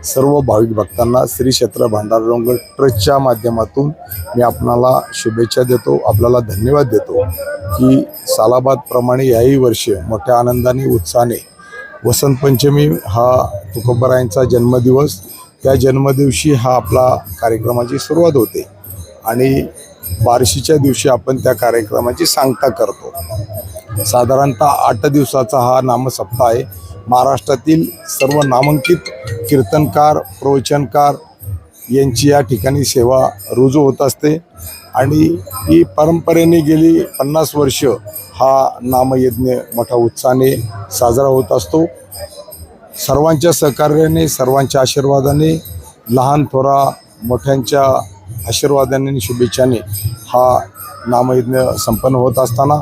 सर्व भाविक भक्तांना श्री क्षेत्र भंडारा डोंगर ट्रस्टच्या माध्यमातून मी आपणाला शुभेच्छा देतो, आपल्याला धन्यवाद देतो की सालाबादप्रमाणे याही वर्षी मोठ्या आनंदाने उत्साहाने वसंत पंचमी हा तुकोबारायांचा जन्मदिवस, त्या जन्मदिवशी हा आपला कार्यक्रमाची सुरुवात होते आणि बार्शीच्या दिवशी आपण त्या कार्यक्रमाची सांगता करतो। साधारणतः 8 दिवसाचा हा नामसप्ताह आहे। महाराष्ट्रातील सर्व नामांकित कीर्तनकार, प्रवचनकार यांची या ठिकाणी सेवा रुजू होत असते आणि ही परंपरेने गेली 50 वर्ष हा नामयज्ञ मोठ्या उत्साहाने साजरा होत असतो। सर्वांच्या सहकार्याने, सर्वांच्या आशीर्वादाने, लहान थोरा मोठ्यांच्या आशीर्वादाने आणि शुभेच्छाने हा नामयज्ञ संपन्न होत असताना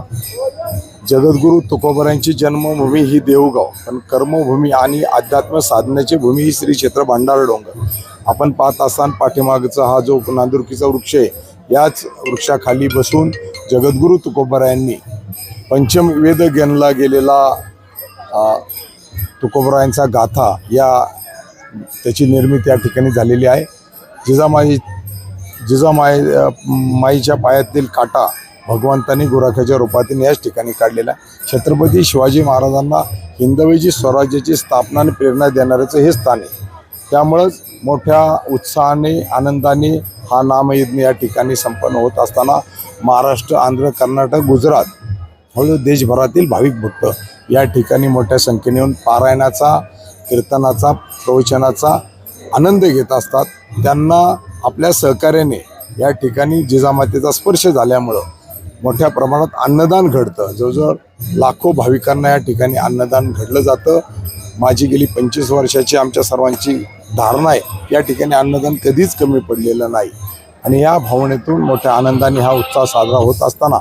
जगद्गुरु तुकोबारायांची जन्मभूमी ही देऊगाव, पण कर्मभूमी आणि अध्यात्म साधण्याची भूमी ही श्री क्षेत्र भंडारा डोंगर। आपण पाहत असताना पाठीमागचा हा जो नांदुरकीचा वृक्ष आहे, याच वृक्षाखाली बसून जगद्गुरु तुकोबारायांनी पंचम वेद गणला गेलेला तुकोबारायांचा गाथा त्याची निर्मिती या ठिकाणी झालेली आहे। जिजामाईच्या पायातील काटा भगवंतांनी गुराख्याच्या रूपातील याच ठिकाणी काढलेला आहे। छत्रपती शिवाजी महाराजांना हिंदवीची स्वराज्याची स्थापना आणि प्रेरणा देणाऱ्याचं हे स्थान आहे। त्यामुळंच मोठ्या उत्साहाने, आनंदाने हा नामयज्ञ या ठिकाणी संपन्न होत असताना महाराष्ट्र, आंध्र, कर्नाटक, गुजरात हळू देशभरातील भाविक भक्त या ठिकाणी मोठ्या संख्येने येऊन पारायणाचा, कीर्तनाचा, प्रवचनाचा आनंद घेत असतात। त्यांना आपल्या सहकार्याने या ठिकाणी जिजामातेचा स्पर्श झाल्यामुळं मोठ्या प्रमाणात अन्नदान घडतं। जवळजवळ लाखो भाविकांना या ठिकाणी अन्नदान घडलं जातं। माझी गेली 25 वर्षाची आमच्या सर्वांची धारणा आहे, या ठिकाणी अन्नदान कधीच कमी पडलेलं नाही आणि या भावनेतून मोठ्या आनंदाने हा उत्सव साजरा होत असताना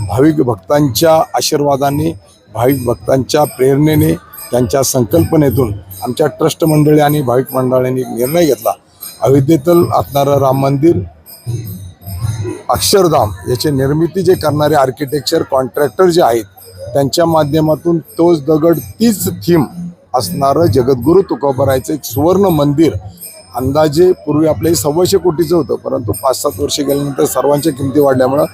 भाविक भक्तांच्या आशीर्वादाने, भाविक भक्तांच्या प्रेरणेने, त्यांच्या संकल्पनेतून आमच्या ट्रस्ट मंडळी आणि भाविक मंडळांनी निर्णय घेतला, अयोध्येतील असणारं राम मंदिर, अक्षरधाम याची निर्मिती जे करणारे आर्किटेक्चर कॉन्ट्रॅक्टर जे आहेत, त्यांच्या माध्यमातून तोच दगड, तीच थीम असणारं जगद्गुरु तुकोबारायांचं एक सुवर्ण मंदिर, अंदाजे पूर्वी आपले 125 कोटीचं होतं, परंतु 5-7 वर्ष गेल्यानंतर सर्वांच्या किमती वाढल्यामुळं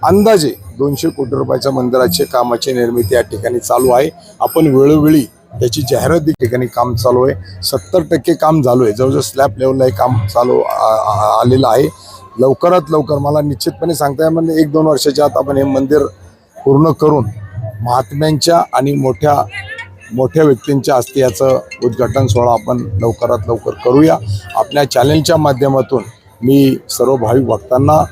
अंदाजे 200 कोटी रुपयाच्या मंदिराचे कामाची निर्मिती या ठिकाणी चालू आहे। आपण वेळोवेळी त्याची जाहिरात ठिकाणी काम चालू आहे। 70% काम झालो आहे, जवळजवळ स्लॅब लेवलला काम चालू आलेलं आहे। लवकरात लवकर मला निश्चितपणे सांगता येईल, म्हणजे 1-2 वर्षाच्या आत आपण हे मंदिर पूर्ण करून महात्म्यांच्या आणि मोठ्या व्यक्तींच्या हस्ते याचं उद्घाटन सोहळा आपण लवकरात लवकर करूया। आपल्या चॅनलच्या माध्यमातून मी सर्व भाविक भक्तांना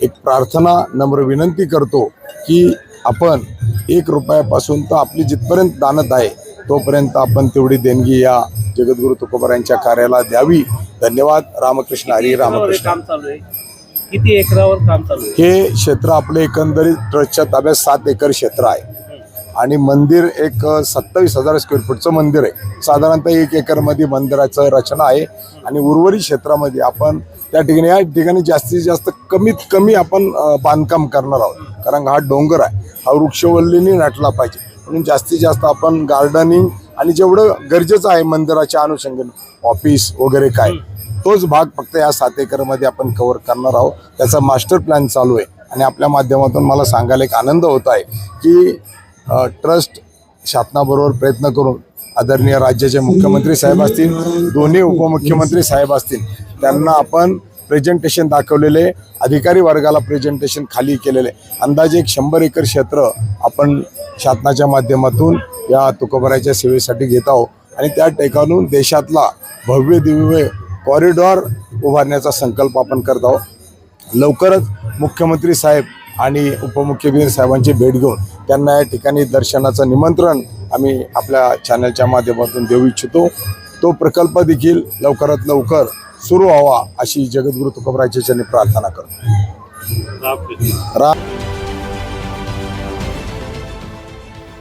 एक प्रार्थना, नम्र विनंती करतो की आपण 1 रुपयापासून तर आपली जिथपर्यंत दानत आहे तोपर्यंत आपण तेवढी देणगी या जगद्गुरु तुकोबारायांच्या कार्याला द्यावी। धन्यवाद। रामकृष्ण हरी, रामकृष्ण। काम चालू आहे, किती एकरावर काम चालू आहे? हे क्षेत्र आपले एकंदरीत ट्रस्टच्या ताब्यात 7 एकर क्षेत्र आहे आणि मंदिर एक 27,000 स्क्वेअर फूटचं मंदिर आहे। साधारणतः 1 एकरमध्ये मंदिराचं रचना आहे आणि उर्वरित क्षेत्रामध्ये आपण त्या ठिकाणी या ठिकाणी जास्तीत जास्त कमीत कमी आपण बांधकाम करणार आहोत, कारण हा डोंगर आहे, हा वृक्षवल्लीने नटला पाहिजे, म्हणून जास्तीत जास्त आपण गार्डनिंग आणि जेवढं गरजेचं आहे मंदिराच्या अनुषंगाने ऑफिस वगैरे काय, तोच भाग फक्त या 7 एकरमध्ये आपण कव्हर करणार आहोत। त्याचा मास्टर प्लॅन चालू आहे आणि आपल्या माध्यमातून मला सांगायला एक आनंद होत आहे की ट्रस्ट शासनाबरोबर प्रयत्न करून आदरणीय राज्याचे मुख्यमंत्री साहेब असतील, दोन्ही उपमुख्यमंत्री साहेब असतील, त्यांना आपण प्रेझेंटेशन दाखवलेले, अधिकारी वर्गाला प्रेझेंटेशन खाली केलेले, अंदाजे एक 100 एकर क्षेत्र आपण शासनाच्या माध्यमातून या तुकोबारायांच्या सेवेसाठी घेत आहोत आणि त्या ठिकाणून देशातला भव्य दिव्य कॉरिडॉर उभारण्याचा संकल्प आपण करत आहोत। लवकरच मुख्यमंत्री साहेब आणि उपमुख्यमंत्री साहेबांची भेट घेऊन त्यांना या ठिकाणी दर्शनाचं निमंत्रण आम्ही आपल्या चॅनलच्या माध्यमातून देऊ इच्छितो। तो प्रकल्प देखील लवकरात लवकर सुरू व्हावा अशी जगद्गुरु तुकोबारायांच्या चरणी प्रार्थना करतो।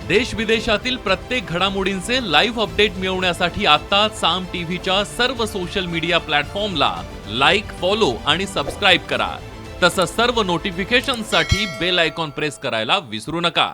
देश विदेशातील प्रत्येक घडामोडींचे लाईव्ह अपडेट मिळवण्यासाठी आता साम टीव्हीच्या सर्व सोशल मीडिया प्लॅटफॉर्मला लाईक, फॉलो आणि सबस्क्राईब करा। तसंच सर्व नोटिफिकेशनसाठी बेल आयकॉन प्रेस करायला विसरू नका।